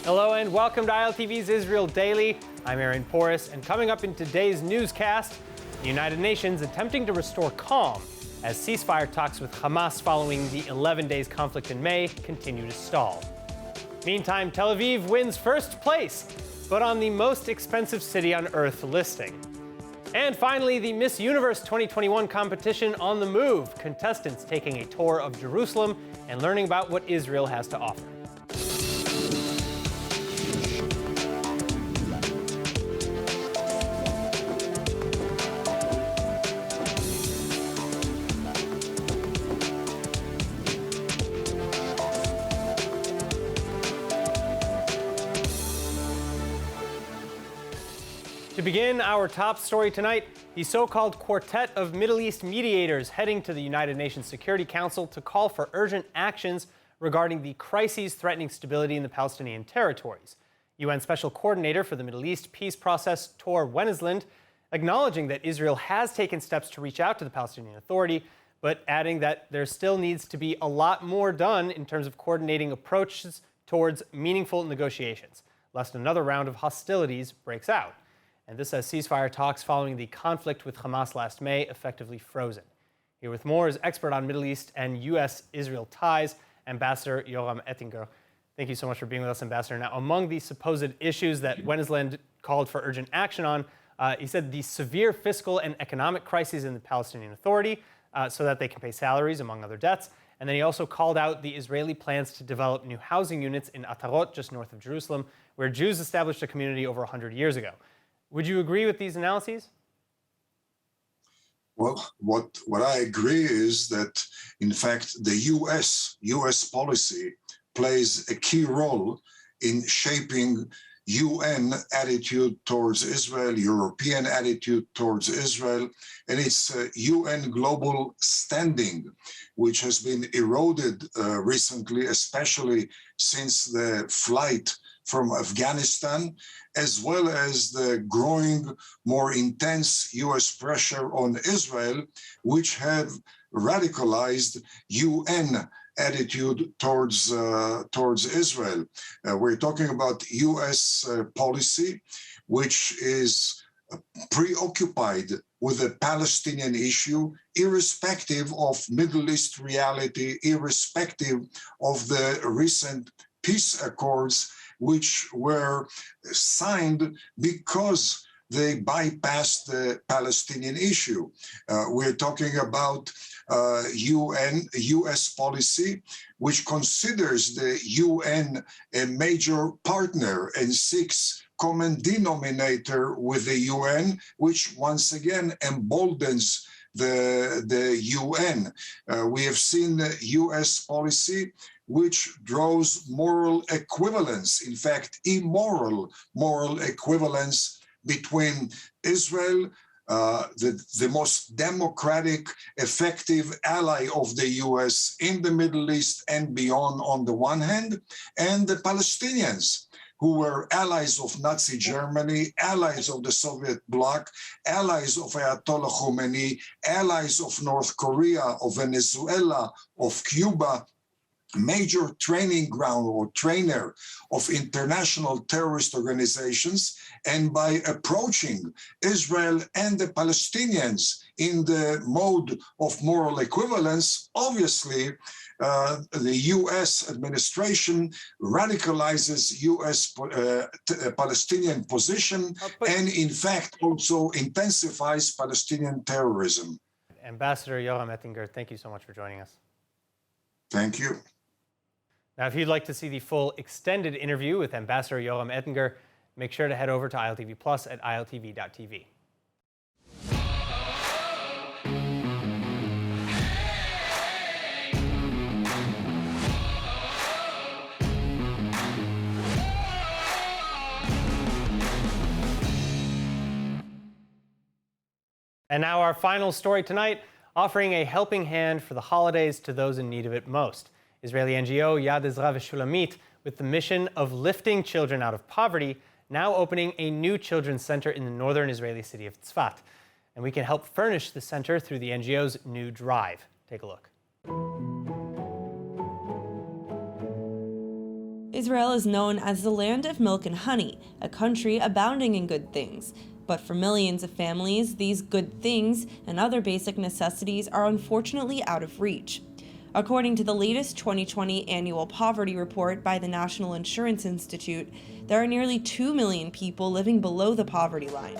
Hello and welcome to ILTV's Israel Daily. I'm Aaron Porras, and coming up in today's newscast, the United Nations attempting to restore calm as ceasefire talks with Hamas following the 11 days conflict in May continue to stall. Meantime, Tel Aviv wins first place, but on the most expensive city on earth listing. And finally, the Miss Universe 2021 competition on the move. Contestants taking a tour of Jerusalem and learning about what Israel has to offer. To begin our top story tonight, the so-called quartet of Middle East mediators heading to the United Nations Security Council to call for urgent actions regarding the crises threatening stability in the Palestinian territories. UN Special Coordinator for the Middle East Peace Process, Tor Wennesland, acknowledging that Israel has taken steps to reach out to the Palestinian Authority, but adding that there still needs to be a lot more done in terms of coordinating approaches towards meaningful negotiations, lest another round of hostilities breaks out. And this as ceasefire talks following the conflict with Hamas last May effectively frozen. Here with more is expert on Middle East and U.S.-Israel ties, Ambassador Yoram Ettinger. Thank you so much for being with us, Ambassador. Now, among the supposed issues that Wennesland called for urgent action on, he said the severe fiscal and economic crises in the Palestinian Authority so that they can pay salaries, among other debts. And then he also called out the Israeli plans to develop new housing units in Atarot, just north of Jerusalem, where Jews established a community over 100 years ago. Would you agree with these analyses? Well, what I agree is that, in fact, the U.S. policy plays a key role in shaping UN attitude towards Israel, European attitude towards Israel, and its UN global standing, which has been eroded recently, especially since the flight from Afghanistan, as well as the growing, more intense U.S. pressure on Israel, which have radicalized UN attitude towards Israel. We're talking about U.S. policy, which is preoccupied with the Palestinian issue, irrespective of Middle East reality, irrespective of the recent peace accords, which were signed because they bypassed the Palestinian issue. We're talking about U.S. policy, which considers the UN a major partner and seeks common denominator with the UN, which once again emboldens the UN. We have seen the U.S. policy which draws moral equivalence, in fact, immoral moral equivalence between Israel, the most democratic, effective ally of the U.S. in the Middle East and beyond on the one hand, and the Palestinians, who were allies of Nazi Germany, allies of the Soviet bloc, allies of Ayatollah Khomeini, allies of North Korea, of Venezuela, of Cuba, major training ground or trainer of international terrorist organizations. And by approaching Israel and the Palestinians in the mode of moral equivalence, obviously, the U.S. administration radicalizes U.S. Palestinian position and, in fact, also intensifies Palestinian terrorism. Ambassador Yoram Ettinger, thank you so much for joining us. Thank you. Now, if you'd like to see the full extended interview with Ambassador Yoram Ettinger, make sure to head over to ILTV Plus at iltv.tv. And now our final story tonight, offering a helping hand for the holidays to those in need of it most. Israeli NGO Yad Ezra V'Shulamit, with the mission of lifting children out of poverty, now opening a new children's center in the northern Israeli city of Tzfat. And we can help furnish the center through the NGO's new drive. Take a look. Israel is known as the land of milk and honey, a country abounding in good things. But for millions of families, these good things and other basic necessities are unfortunately out of reach. According to the latest 2020 annual poverty report by the National Insurance Institute, there are nearly 2 million people living below the poverty line.